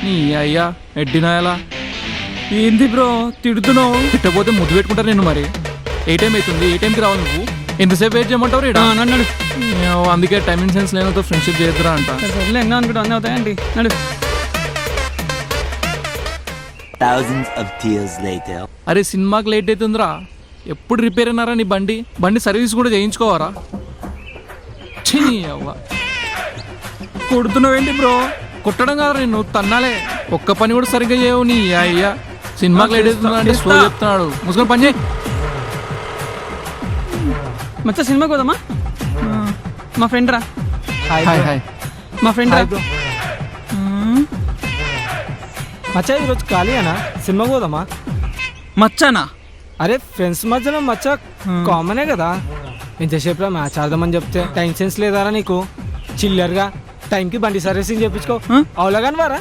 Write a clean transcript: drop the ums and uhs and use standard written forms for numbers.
నీ అయ్యా ఎడ్డినాయలా. ఏంది బ్రో తిడుతున్నావు? తిట్టపోతే ముద్దు పెట్టుకుంటారు నేను. మరి ఏ టైం అవుతుంది? ఏ టైంకి రావాలి నువ్వు? ఎంతసేపు వెయిట్ చేయమంటావు రేడా? నడు. అందుకే టైమింగ్ సెన్స్ లేనతో ఫ్రెండ్షిప్ చేయొద్దురా అంట. సర్లే ఎన్నో అనుకుంటా అన్నీ అవుతాయండి. నడు. Thousands of tears later. అరే సినిమాకి లేట్ అవుతుందిరా. ఎప్పుడు రిపేర్ అయినారా నీ బండి? బండి సర్వీస్ కూడా చేయించుకోవారా? ఛీ అవ్వ. కొడుతున్నావు ఏంటి బ్రో? కొట్టడం కాదు నేను తన్నాలే. ఒక్క పని కూడా సరిగ్గా చేయవు నీ అయ్యా. సినిమాకి లేట్ అవుతుందా అంటే స్లో చెప్తున్నాడు. ముసుకొని పని చేయి. మచ్చా సినిమాకి పోదామా? మా ఫ్రెండ్ రా. Hi hi. మా ఫ్రెండ్ రా. మచ్చా ఈరోజు ఖాళీ అనా? సినిమాకి పోదామా? మచ్చానా? అరే ఫ్రెండ్స్ మధ్యలో మచ్చా కామనే కదా. ఎంతసేపులో మ్యాచ్ ఆడదామని చెప్తే టైం సెన్స్ లేదారా నీకు? చిల్లర్గా టైంకి బండి సర్వీసింగ్ చేయించుకో. అవులాగాని వారా?